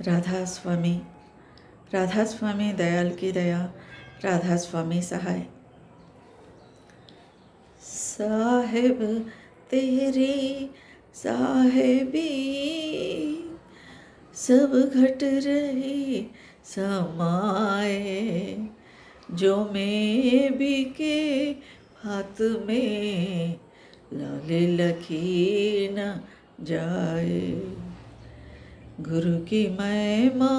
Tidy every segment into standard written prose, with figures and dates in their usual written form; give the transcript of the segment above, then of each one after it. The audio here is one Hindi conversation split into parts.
राधा स्वामी, राधा स्वामी दयाल की दया, राधा स्वामी सहाय। साहिब तेरी साहिबी सब घट रही समाए, जो में भी के हाथ में लाले लखी न जाए। गुरु की महिमा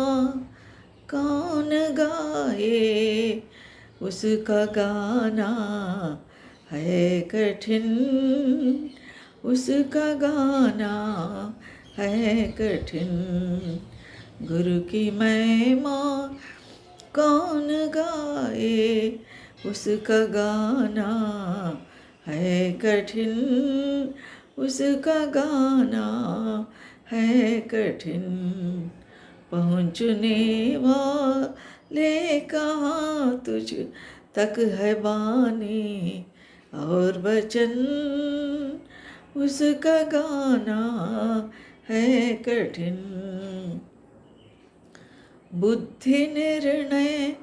कौन गाए, उसका गाना है कठिन, उसका गाना है कठिन। गुरु की महिमा कौन गाए, उसका गाना है कठिन, उसका गाना है कठिन। पहुँचने वाले कहाँ तुझ तक है बानी और वचन, उसका गाना है कठिन। बुद्धि निर्णय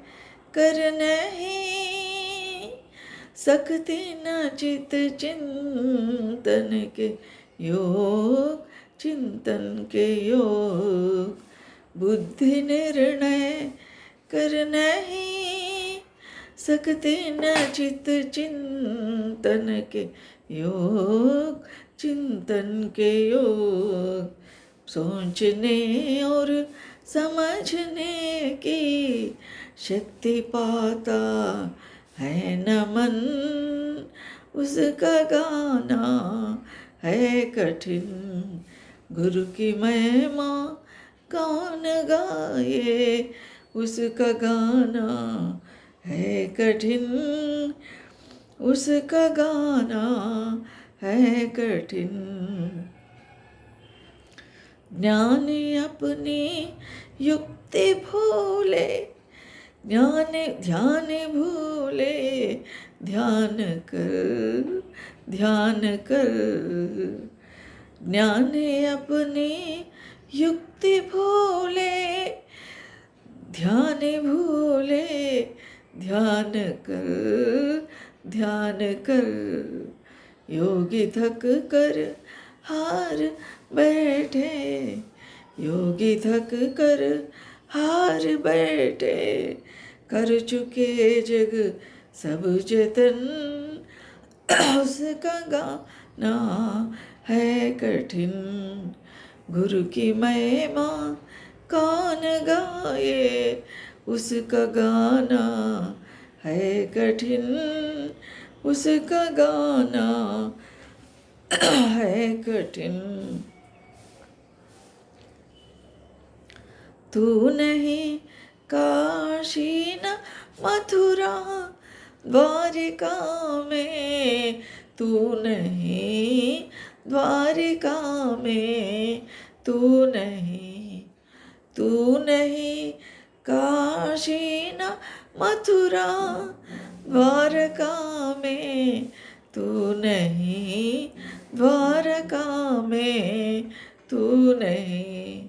कर नहीं सकती न चित चिंतन के योग, चिंतन के योग। बुद्धि निर्णय कर नहीं सकती न चित चिंतन के योग, चिंतन के योग। सोचने और समझने की शक्ति पाता है न मन, उसका गाना है कठिन। गुरु की महिमा कौन गाए, उसका गाना है कठिन, उसका गाना है कठिन। ज्ञानी अपनी युक्ति भूले, ज्ञान ध्यान भूले, ध्यान कर, ध्यान कर। ज्ञानी अपनी युक्ति भूले, ध्यान भूले, ध्यान कर, ध्यान कर। योगी थक कर हार बैठे, योगी थक कर हार बैठे। कर चुके जग सब जतन, उसका गाना है कठिन। गुरु की महिमा कौन गाए, उसका गाना है कठिन, उसका गाना है कठिन। तू नहीं काशी न मथुरा द्वारिका में, तू नहीं द्वारिका में, तू नहीं, तू नहीं काशी न मथुरा द्वारका में, तू नहीं द्वारका में, तू नहीं।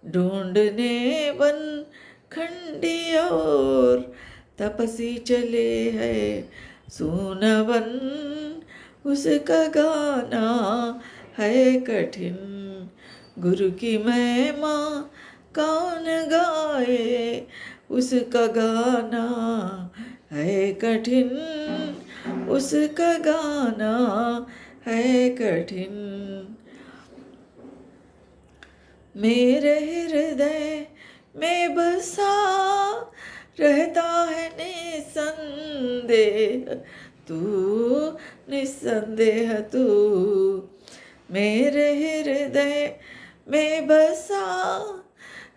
ढूंढने वन खंडी और तपसी चले हैं सोनवन, उसका गाना है कठिन। गुरु की महिमा कौन गाए, उसका गाना है कठिन, उसका गाना है कठिन। मेरे हृदय में बसा रहता है निसंदेह तू, निसंदेह तू। मेरे हृदय में बसा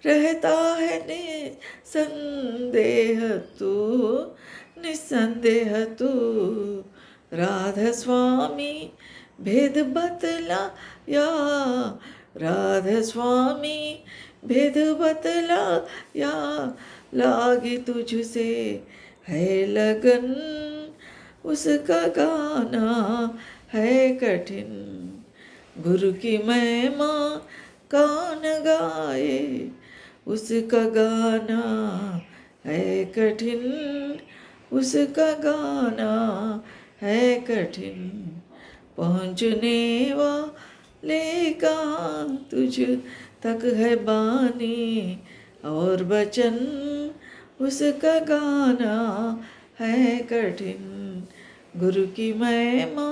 रहता है निसंदेह तू, निसंदेह तू। राधा स्वामी भेद बतलाया, राधा स्वामी भेद बतलाया। लागी तुझसे है लगन, उसका गाना है कठिन। गुरु की महिमा कौन गाए, उसका गाना है कठिन, उसका गाना है कठिन, पहुँचने वाले का तुझ तक है बानी और वचन, उसका गाना है कठिन। गुरु की महिमा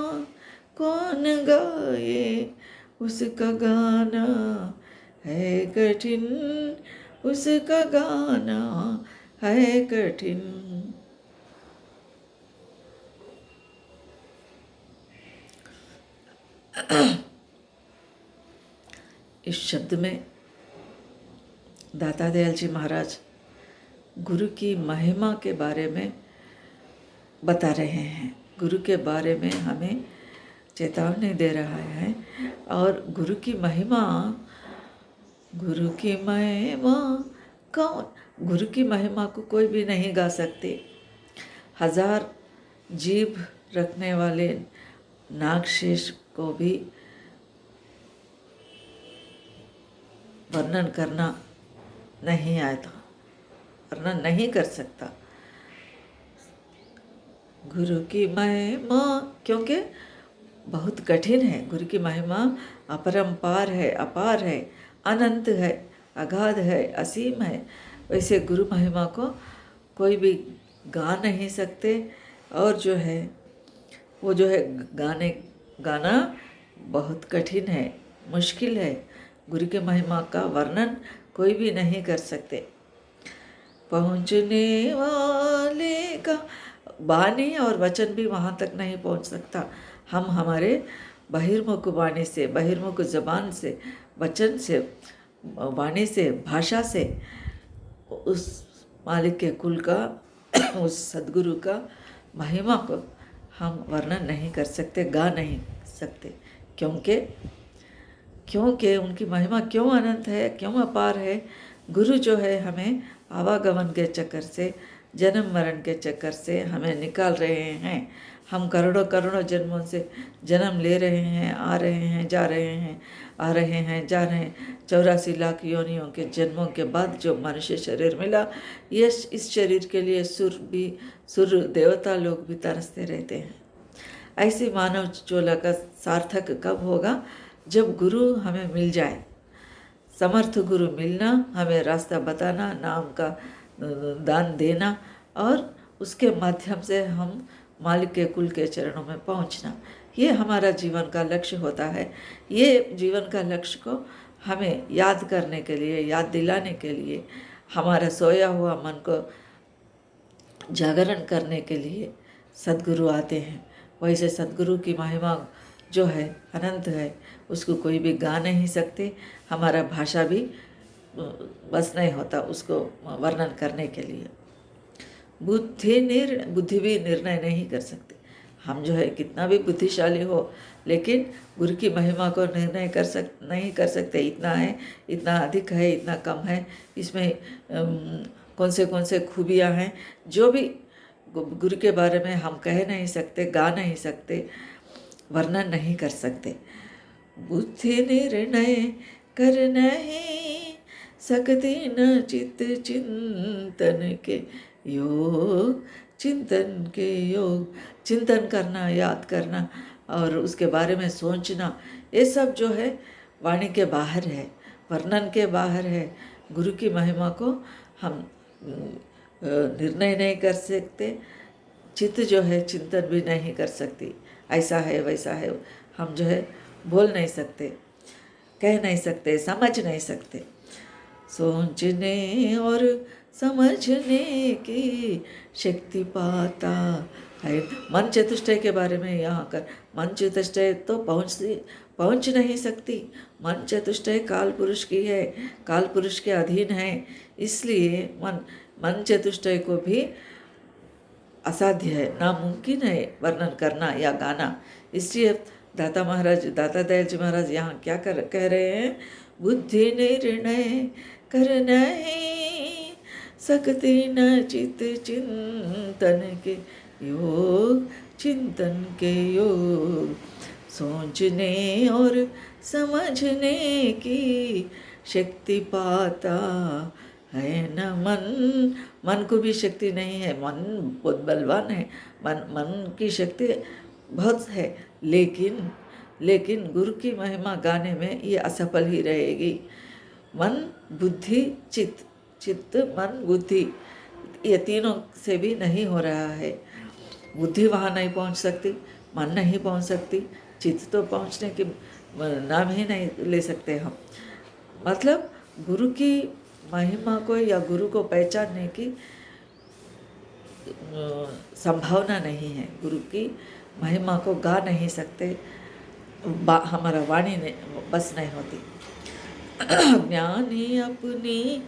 कौन गाए, उसका गाना है कठिन, उसका गाना है कठिन। इस शब्द में दाता दयाल जी महाराज गुरु की महिमा के बारे में बता रहे हैं, गुरु के बारे में हमें चेतावनी दे रहा है। और गुरु की महिमा कौन, गुरु की महिमा को कोई भी नहीं गा सकते। 1000 जीभ रखने वाले नागशेष को भी वर्णन करना नहीं आया था, वर्णन नहीं कर सकता गुरु की महिमा, क्योंकि बहुत कठिन है। गुरु की महिमा अपरंपार है, अपार है, अनंत है, अगाध है, असीम है। वैसे गुरु महिमा को कोई भी गा नहीं सकते। और जो है वो जो है गाना बहुत कठिन है, मुश्किल है। गुरु की महिमा का वर्णन कोई भी नहीं कर सकते। पहुँचने वाले का वाणी और वचन भी वहाँ तक नहीं पहुँच सकता। हम हमारे बहिर्मुख वाणी से, बहिर्मुख जबान से, वचन से, वाणी से, भाषा से उस मालिक के कुल का, उस सद्गुरु का महिमा को हम वर्णन नहीं कर सकते, गा नहीं सकते। क्योंकि उनकी महिमा क्यों अनंत है, क्यों अपार है। गुरु जो है हमें आवागमन के चक्कर से, जन्म मरण के चक्कर से हमें निकाल रहे हैं। हम करोड़ों करोड़ों जन्मों से जन्म ले रहे हैं, आ रहे हैं, जा रहे हैं, आ रहे हैं, जा रहे हैं। 84 लाख योनियों के जन्मों के बाद जो मनुष्य शरीर मिला, ये इस शरीर के लिए सुर देवता लोग भी तरसते रहते हैं। ऐसी मानव चोला का सार्थक कब होगा? जब गुरु हमें मिल जाए। समर्थ गुरु मिलना, हमें रास्ता बताना, नाम का दान देना और उसके माध्यम से हम मालिक के कुल के चरणों में पहुंचना, ये हमारा जीवन का लक्ष्य होता है। ये जीवन का लक्ष्य को हमें याद करने के लिए, याद दिलाने के लिए, हमारा सोया हुआ मन को जागरण करने के लिए सद्गुरु आते हैं। वैसे सद्गुरु की महिमा जो है अनंत है, उसको कोई भी गा नहीं सकते। हमारा भाषा भी बस नहीं होता उसको वर्णन करने के लिए। बुद्धि भी निर्णय नहीं कर सकते। हम जो है कितना भी बुद्धिशाली हो, लेकिन गुरु की महिमा को निर्णय नहीं कर सकते। इतना है, इतना अधिक है, इतना कम है, इसमें कौन से खूबियाँ हैं, जो भी गुरु के बारे में हम कह नहीं सकते, गा नहीं सकते, वर्णन नहीं कर सकते। बुद्धि निर्णय कर नहीं सकती न चित्त चिंतन के योग, चिंतन के योग, चिंतन करना, याद करना और उसके बारे में सोचना, ये सब जो है वाणी के बाहर है, वर्णन के बाहर है। गुरु की महिमा को हम निर्णय नहीं कर सकते, चित्त जो है चिंतन भी नहीं कर सकती। ऐसा है, वैसा है, हम जो है बोल नहीं सकते, कह नहीं सकते, समझ नहीं सकते। सोचने और समझने की शक्ति पाता है। मन चतुष्टय के बारे में यहाँ कर, मन चतुष्टय तो पहुँच नहीं सकती। मन चतुष्टय काल पुरुष की है, काल पुरुष के अधीन है, इसलिए मन चतुष्टय को भी असाध्य है, नामुमकिन है वर्णन करना या गाना। इसलिए दाता दयाल जी महाराज यहाँ क्या कह रहे हैं? बुद्धि निर्णय कर नहीं सकती न चित्त चिंतन के योग, चिंतन के योग। सोचने और समझने की शक्ति पाता है न मन। मन को भी शक्ति नहीं है, मन बहुत बलवान है, मन की शक्ति बहुत है, लेकिन गुरु की महिमा गाने में ये असफल ही रहेगी। मन बुद्धि चित्त मन बुद्धि, ये तीनों से भी नहीं हो रहा है। बुद्धि वहाँ नहीं पहुँच सकती, मन नहीं पहुँच सकती, चित्त तो पहुँचने के नाम ही नहीं ले सकते हम। मतलब गुरु की महिमा को या गुरु को पहचानने की संभावना नहीं है। गुरु की महिमा को गा नहीं सकते, हमारा वाणी बस नहीं होती। ज्ञानी अपनी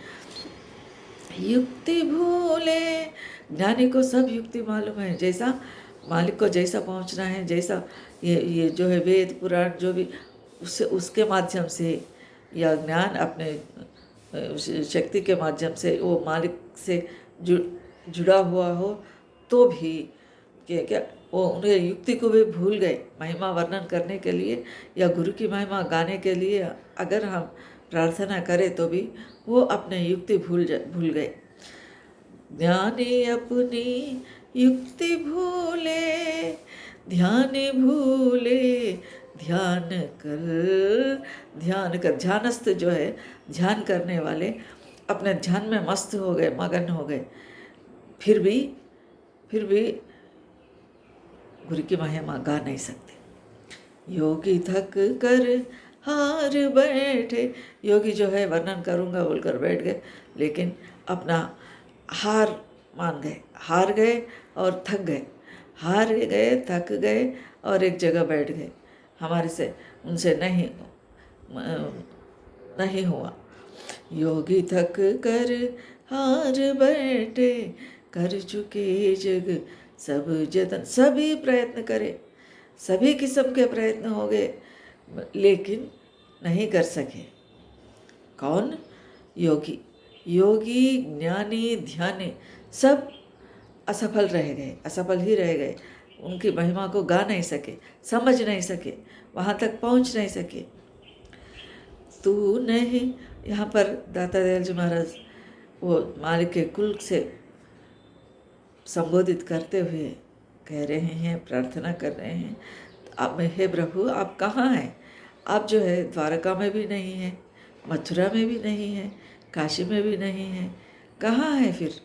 युक्ति भूले, ज्ञानी को सब युक्ति मालूम है, जैसा मालिक को जैसा पहुंचना है, जैसा ये जो है वेद पुराण जो भी उसके माध्यम से या ज्ञान अपने शक्ति के माध्यम से वो मालिक से जुड़ा हुआ हो, तो भी क्या वो उनके युक्ति को भी भूल गए। महिमा वर्णन करने के लिए या गुरु की महिमा गाने के लिए अगर हम प्रार्थना करें तो भी वो अपने युक्ति भूल गए। ज्ञानी अपनी युक्ति भूले, ध्यान भूले, ध्यान कर। ध्यानस्थ जो है, ध्यान करने वाले अपने ध्यान में मस्त हो गए, मगन हो गए, फिर भी गुरु की महिमा गा नहीं सकते। योगी थक कर हार बैठे, योगी जो है वर्णन करूँगा बोलकर बैठ गए, लेकिन अपना हार मान गए, हार गए और थक गए, हार गए, थक गए और एक जगह बैठ गए। हमारे से उनसे नहीं हुआ। योगी थक कर हार बैठे, कर चुके जग सब जतन। सभी प्रयत्न करे, सभी किस्म के प्रयत्न हो गए, लेकिन नहीं कर सके। कौन? योगी, ज्ञानी, ध्यानी सब असफल रह गए, असफल ही रह गए। उनकी महिमा को गा नहीं सके, समझ नहीं सके, वहाँ तक पहुँच नहीं सके। तू नहीं, यहाँ पर दाता दयाल जी महाराज वो मालिक के कुल से संबोधित करते हुए कह रहे हैं, प्रार्थना कर रहे हैं, अब हे प्रभु आप कहाँ हैं? आप जो है द्वारका में भी नहीं हैं, मथुरा में भी नहीं हैं, काशी में भी नहीं हैं, कहाँ है फिर?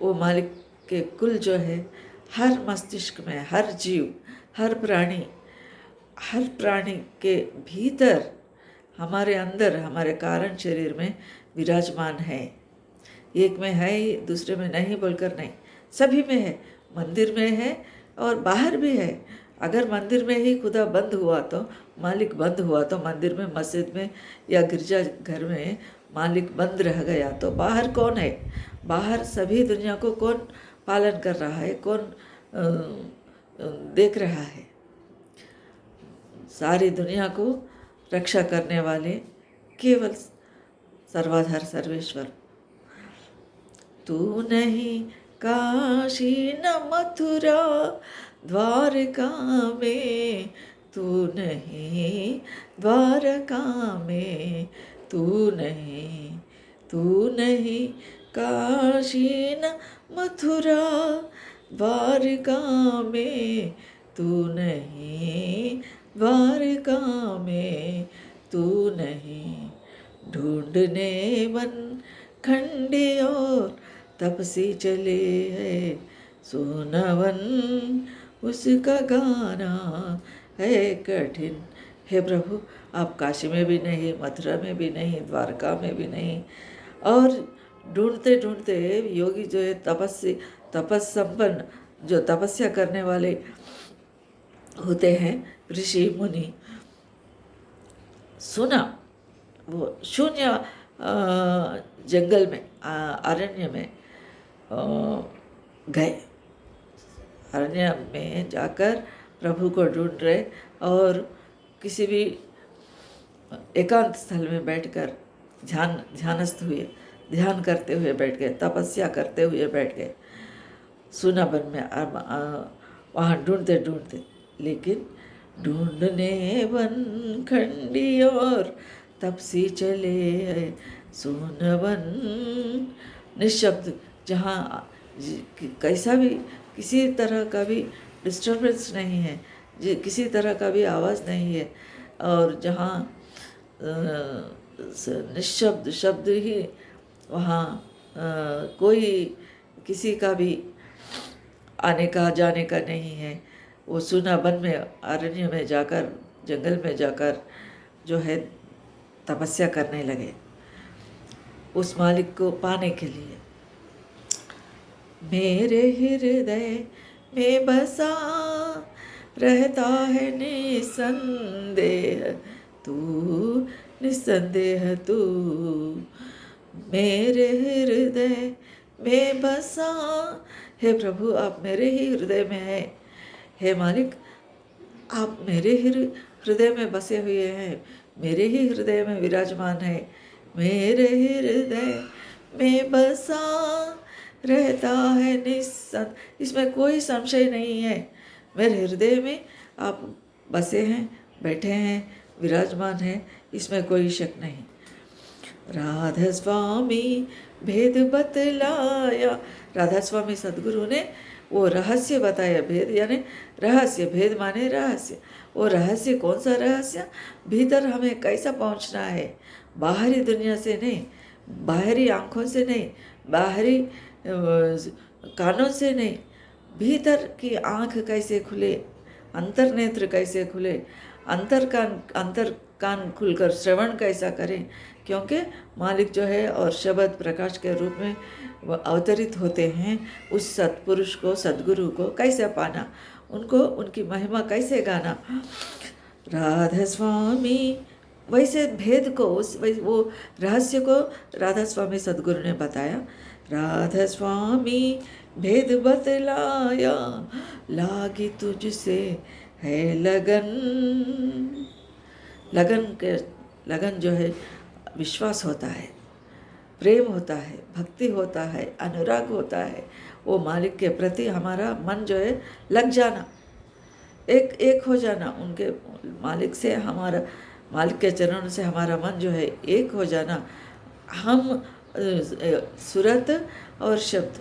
वो मालिक के कुल जो है हर मस्तिष्क में, हर जीव, हर प्राणी के भीतर, हमारे अंदर, हमारे कारण शरीर में विराजमान है। एक में है ही, दूसरे में नहीं बोलकर नहीं, सभी में है। मंदिर में है और बाहर भी है। अगर मंदिर में ही खुदा बंद हुआ तो, मालिक बंद हुआ तो, मंदिर में, मस्जिद में या गिरजा घर में मालिक बंद रह गया तो बाहर कौन है? बाहर सभी दुनिया को कौन पालन कर रहा है, कौन देख रहा है? सारी दुनिया को रक्षा करने वाले केवल सर्वाधार सर्वेश्वर। तू नहीं काशी न मथुरा द्वारका में, तू नहीं द्वारका में, तू नहीं काशी न मथुरा द्वारका में, तू नहीं द्वारका में, तू नहीं। ढूंढने वन खंडे और तपसी चले है, सोनावन उसका गाना है कठिन। हे प्रभु आप काशी में भी नहीं, मथुरा में भी नहीं, द्वारका में भी नहीं, और ढूंढते ढूंढते योगी जो है तपस संपन्न, जो तपस्या करने वाले होते हैं, ऋषि मुनि, सुना वो शून्य जंगल में, अरण्य में गए, अरण्य में जाकर प्रभु को ढूंढ रहे और किसी भी एकांत स्थल में बैठकर ध्यानस्थ हुए, ध्यान करते हुए बैठ गए, तपस्या करते हुए बैठ गए सुना वन में, वहाँ ढूंढते ढूंढते। लेकिन ढूंढने वन खंडी और तब सी चले सोनवन। निशब्द, जहाँ कैसा भी किसी तरह का भी डिस्टर्बेंस नहीं है, किसी तरह का भी आवाज़ नहीं है, और जहाँ निशब्द शब्द ही, वहाँ कोई किसी का भी आने का जाने का नहीं है। वो सुना वन में, अरण्य में जाकर, जंगल में जाकर जो है तपस्या करने लगे उस मालिक को पाने के लिए। मेरे हृदय में बसा रहता है निसंदेह तू, निसंदेह तू। मेरे हृदय में बसा, हे प्रभु आप मेरे ही हृदय में हैं। हे मालिक आप मेरे ही हृदय में बसे हुए हैं, मेरे ही हृदय में विराजमान है। मेरे हृदय में बसा रहता है निस्संदेह, इसमें कोई संशय नहीं है। मेरे हृदय में आप बसे हैं, बैठे हैं, विराजमान हैं, इसमें कोई शक नहीं। राधा स्वामी भेद बतलाया, राधा स्वामी सदगुरु ने वो रहस्य बताया। भेद यानी रहस्य, भेद माने रहस्य। वो रहस्य कौन सा रहस्य? भीतर हमें कैसा पहुंचना है, बाहरी दुनिया से नहीं, बाहरी आँखों से नहीं, बाहरी कानों से नहीं, भीतर की आँख कैसे खुले, अंतर नेत्र कैसे खुले, अंतर कान खुलकर श्रवण कैसा करें। क्योंकि मालिक जो है और शब्द प्रकाश के रूप में अवतरित होते हैं, उस सत्पुरुष को, सद्गुरु को कैसे पाना, उनको उनकी महिमा कैसे गाना। राधा स्वामी वैसे भेद को, वो रहस्य को राधा स्वामी सद्गुरु ने बताया। राधा स्वामी भेद बतलाया, लागी तुझसे है लगन। लगन जो है विश्वास होता है, प्रेम होता है, भक्ति होता है, अनुराग होता है। वो मालिक के प्रति हमारा मन जो है लग जाना, एक हो जाना, उनके मालिक से हमारा, मालिक के चरणों से हमारा मन जो है एक हो जाना। हम सूरत और शब्द,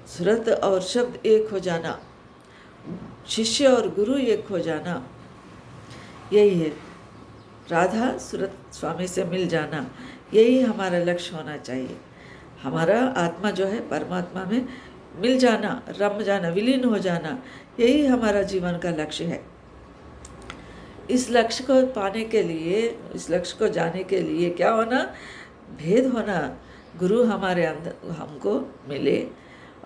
सूरत और शब्द एक हो जाना, शिष्य और गुरु एक हो जाना, यही है। राधा सूरत स्वामी से मिल जाना, यही हमारा लक्ष्य होना चाहिए। हमारा आत्मा जो है परमात्मा में मिल जाना, रम जाना, विलीन हो जाना, यही हमारा जीवन का लक्ष्य है। इस लक्ष्य को पाने के लिए, इस लक्ष्य को जाने के लिए क्या होना? भेद होना। गुरु हमारे अंदर हमको मिले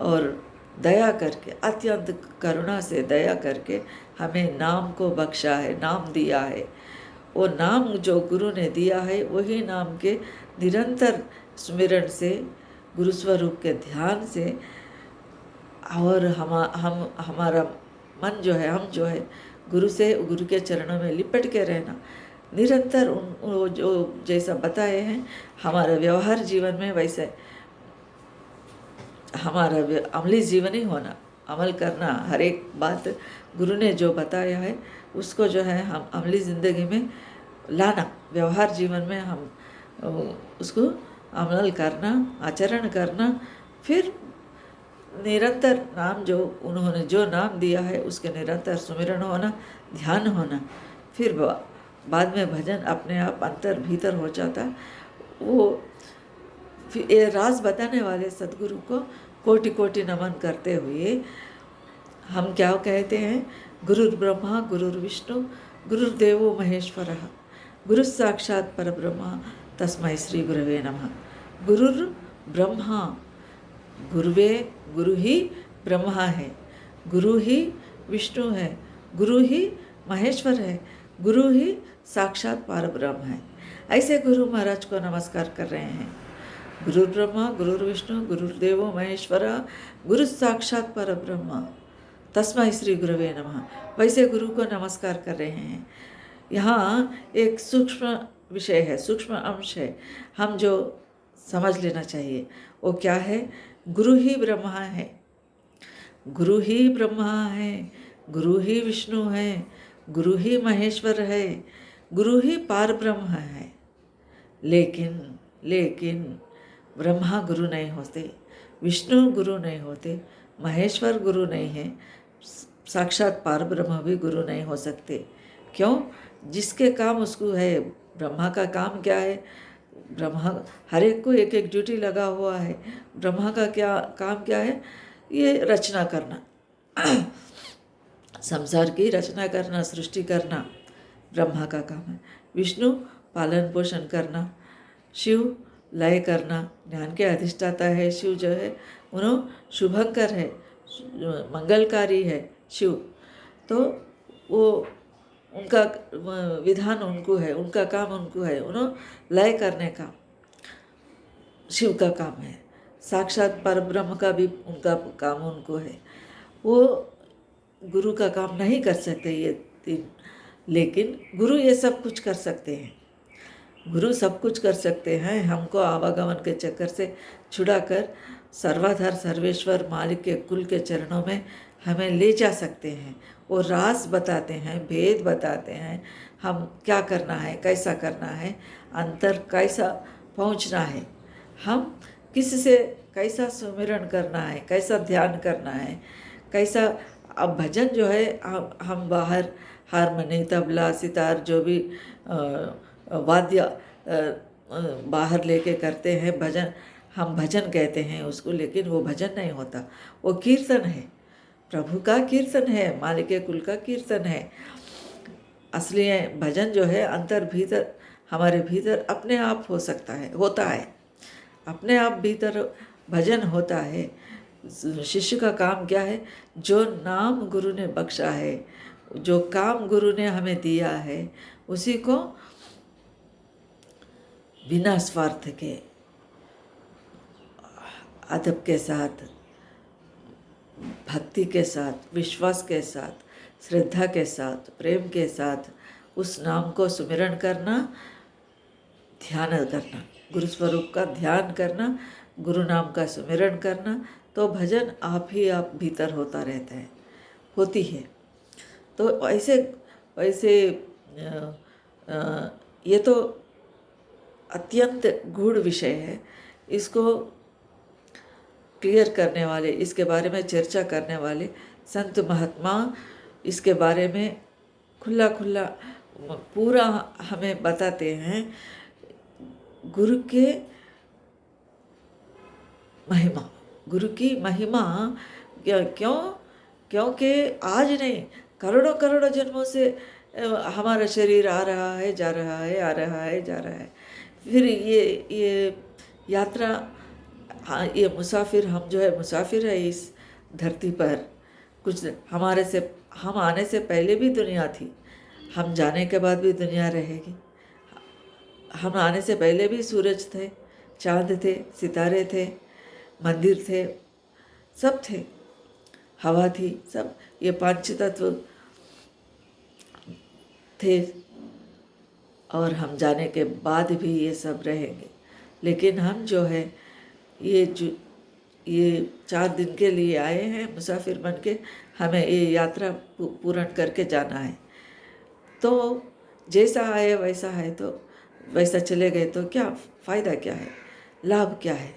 और दया करके, अत्यंत करुणा से दया करके हमें नाम को बख्शा है, नाम दिया है। वो नाम जो गुरु ने दिया है, वही नाम के निरंतर स्मरण से, गुरु स्वरूप के ध्यान से, और हमारा मन जो है, हम जो है गुरु से, गुरु के चरणों में लिपट के रहना, निरंतर वो जो जैसा बताए हैं हमारा व्यवहार जीवन में वैसे हमारा अमली जीवन ही होना, अमल करना। हर एक बात गुरु ने जो बताया है उसको जो है हम अमली ज़िंदगी में लाना, व्यवहार जीवन में हम उसको अमल करना, आचरण करना। फिर निरंतर नाम जो उन्होंने जो नाम दिया है उसके निरंतर सुमिरन होना, ध्यान होना। फिर बाद में भजन अपने आप अंतर भीतर हो जाता। वो फिर ये राज बताने वाले सद्गुरु को कोटि कोटि नमन करते हुए हम क्या कहते हैं? गुरुर् ब्रह्मा गुरुर्विष्णु गुरुर्देवो महेश्वरः गुरु साक्षात परब्रह्म तस्मै श्री गुरवे नमः। गुरुर् ब्रह्मा, गुरु ही ब्रह्मा है, गुरु ही विष्णु है, गुरु ही महेश्वर है, गुरु ही साक्षात परब्रह्म है। ऐसे गुरु महाराज को नमस्कार कर रहे हैं। गुरु ब्रह्मा गुरुर्विष्णु गुरुर्देवो महेश्वर गुरु साक्षात परब्रह्म तस्मै श्री गुरवे नमः। वैसे गुरु को नमस्कार कर रहे हैं। यहाँ एक सूक्ष्म विषय है, सूक्ष्म अंश है, हम जो समझ लेना चाहिए। वो क्या है? गुरु ही ब्रह्मा है, गुरु ही ब्रह्मा है, गुरु ही विष्णु है, गुरु ही महेश्वर है, गुरु ही पार ब्रह्म है। लेकिन ब्रह्मा गुरु नहीं होते, विष्णु गुरु नहीं होते, महेश्वर गुरु नहीं है, साक्षात पार ब्रह्म भी गुरु नहीं हो सकते। क्यों? जिसके काम उसको है। ब्रह्मा का काम क्या है? ब्रह्मा हर एक को एक एक ड्यूटी लगा हुआ है। ब्रह्मा का क्या काम क्या है? ये रचना करना, संसार की रचना करना, सृष्टि करना ब्रह्मा का काम है। विष्णु पालन पोषण करना, शिव लय करना, ज्ञान के अधिष्ठाता है शिव जो है, उन्होंने शुभंकर है, मंगलकारी है शिव। तो वो उनका विधान उनको है, उनका काम उनको है, उन्होंने लय करने का शिव का काम है। साक्षात परब्रह्म का भी उनका काम उनको है। वो गुरु का काम नहीं कर सकते ये तीन, लेकिन गुरु ये सब कुछ कर सकते हैं। गुरु सब कुछ कर सकते हैं। हमको आवागमन के चक्कर से छुड़ाकर सर्वाधार सर्वेश्वर मालिक के कुल के चरणों में हमें ले जा सकते हैं। वो राज बताते हैं, भेद बताते हैं, हम क्या करना है, कैसा करना है, अंतर कैसा पहुंचना है, हम किस से कैसा सुमिरन करना है, कैसा ध्यान करना है, कैसा। अब भजन जो है हम बाहर हारमोनी, तबला, सितार जो भी वाद्य बाहर लेके करते हैं भजन, हम भजन कहते हैं उसको, लेकिन वो भजन नहीं होता, वो कीर्तन है, प्रभु का कीर्तन है, मालिक के कुल का कीर्तन है। असली भजन जो है अंतर भीतर हमारे भीतर अपने आप हो सकता है, होता है, अपने आप भीतर भजन होता है। शिष्य का काम क्या है? जो नाम गुरु ने बख्शा है, जो काम गुरु ने हमें दिया है, उसी को बिना स्वार्थ के, अदब के साथ, भक्ति के साथ, विश्वास के साथ, श्रद्धा के साथ, प्रेम के साथ उस नाम को सुमिरन करना, ध्यान करना, गुरु स्वरूप का ध्यान करना, गुरु नाम का सुमिरन करना, तो भजन आप ही आप भीतर होता रहता है, होती है। तो ऐसे ये तो अत्यंत गूढ़ विषय है। इसको क्लियर करने वाले, इसके बारे में चर्चा करने वाले संत महात्मा इसके बारे में खुला पूरा हमें बताते हैं। गुरु के महिमा, गुरु की महिमा क्यों? क्योंकि आज नहीं, करोड़ों करोड़ों जन्मों से हमारा शरीर आ रहा है, जा रहा है, आ रहा है, जा रहा है। फिर ये यात्रा, हाँ, ये मुसाफिर, हम जो है मुसाफिर है इस धरती पर। कुछ हमारे से, हम आने से पहले भी दुनिया थी, हम जाने के बाद भी दुनिया रहेगी। हम आने से पहले भी सूरज थे, चाँद थे, सितारे थे, मंदिर थे, सब थे, हवा थी, सब ये पांच तत्व थे। और हम जाने के बाद भी ये सब रहेंगे। लेकिन हम जो है ये 4 दिन के लिए आए हैं मुसाफिर बन के, हमें ये यात्रा पूर्ण करके जाना है। तो जैसा आए वैसा है, तो वैसा चले गए तो क्या फ़ायदा, क्या है, लाभ क्या है?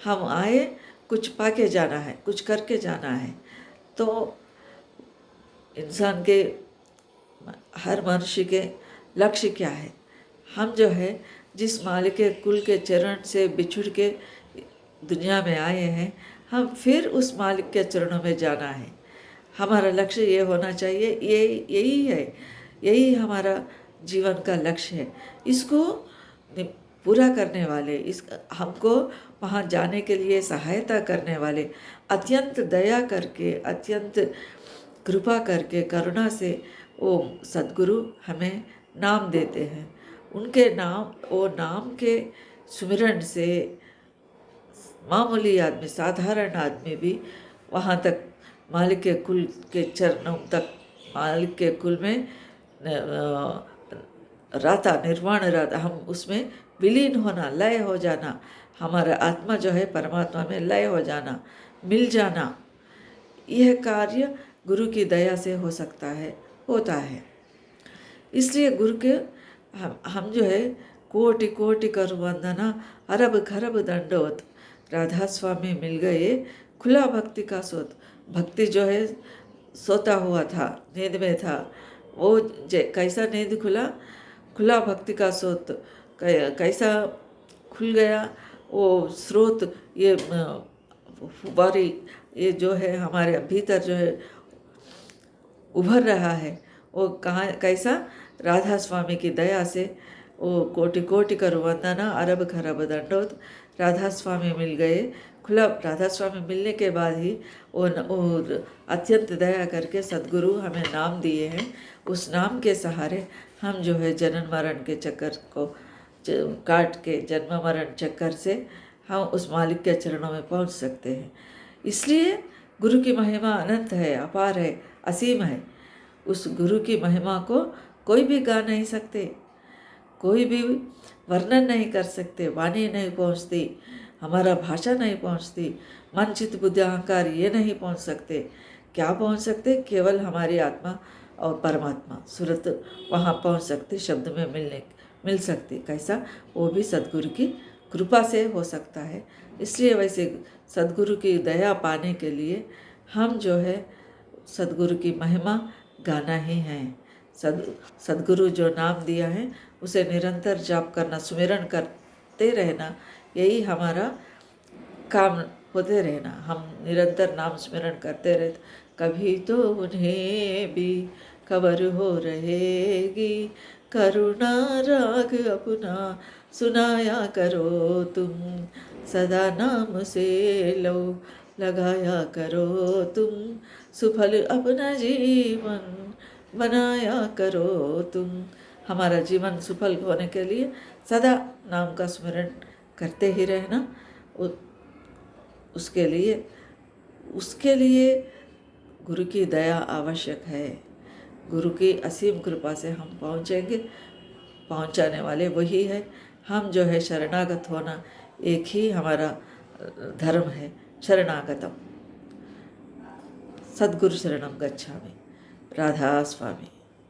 हम आए कुछ पाके जाना है, कुछ करके जाना है। तो इंसान के, हर मनुष्य के लक्ष्य क्या है? हम जो है जिस मालिक के कुल के चरण से बिछुड़ के दुनिया में आए हैं, हम फिर उस मालिक के चरणों में जाना है। हमारा लक्ष्य ये होना चाहिए, यही है, यही हमारा जीवन का लक्ष्य है। इसको पूरा करने वाले, इस हमको वहाँ जाने के लिए सहायता करने वाले, अत्यंत दया करके, अत्यंत कृपा करके, करुणा से वो सद्गुरु हमें नाम देते हैं। उनके नाम, वो नाम के सुमिरन से मामूली आदमी, साधारण आदमी भी वहाँ तक मालिक के कुल के चरणों तक, मालिक के कुल में राता, निर्वाण राता, हम उसमें विलीन होना, लय हो जाना, हमारा आत्मा जो है परमात्मा में लय हो जाना, मिल जाना, यह कार्य गुरु की दया से हो सकता है, होता है। इसलिए गुरु के हम जो है कोटि कोटि कर वंदना, अरब खरब दंडोत। राधा स्वामी मिल गए, खुला भक्ति का सोत। भक्ति जो है सोता हुआ था, नींद में था, वो कैसा नींद खुला, खुला भक्ति का स्रोत कैसा खुल गया। वो स्रोत, ये फुबारी, ये जो है हमारे भीतर जो है उभर रहा है, वो कहाँ कैसा, राधा स्वामी की दया से। वो कोटि कोटि कर वंदना, अरब खरब दंडोत। राधा स्वामी मिल गए, खुला। राधा स्वामी मिलने के बाद ही वो अत्यंत दया करके सद्गुरु हमें नाम दिए हैं। उस नाम के सहारे हम जो है जन्म मरण के चक्कर को काट के, जन्म मरण चक्कर से हम उस मालिक के चरणों में पहुंच सकते हैं। इसलिए गुरु की महिमा अनंत है, अपार है, असीम है। उस गुरु की महिमा को कोई भी गा नहीं सकते, कोई भी वर्णन नहीं कर सकते, वाणी नहीं पहुंचती, हमारा भाषा नहीं पहुंचती, मन चित्त बुद्धि अहंकार ये नहीं पहुंच सकते। क्या पहुंच सकते? केवल हमारी आत्मा और परमात्मा सूरत वहाँ पहुंच सकती, शब्द में मिल सकती। कैसा? वो भी सद्गुरु की कृपा से हो सकता है। इसलिए वैसे सद्गुरु की दया पाने के लिए हम जो है सद्गुरु की महिमा गाना ही है। सद्गुरु जो नाम दिया है उसे निरंतर जाप करना, सुमिरन करते रहना, यही हमारा काम होते रहना। हम निरंतर नाम स्मरण करते रहते, कभी तो उन्हें भी खबर हो रहेगी, करुणा राग अपना सुनाया करो तुम, सदा नाम से लो लगाया करो तुम, सुफल अपना जीवन बनाया करो तुम। हमारा जीवन सफल होने के लिए सदा नाम का स्मरण करते ही रहना। उसके लिए गुरु की दया आवश्यक है। गुरु की असीम कृपा से हम पहुँचेंगे, पहुँचाने वाले वही है। हम जो है शरणागत होना, एक ही हमारा धर्म है, शरणागतम। सद्गुरु शरणम गच्छामि। राधा स्वामी।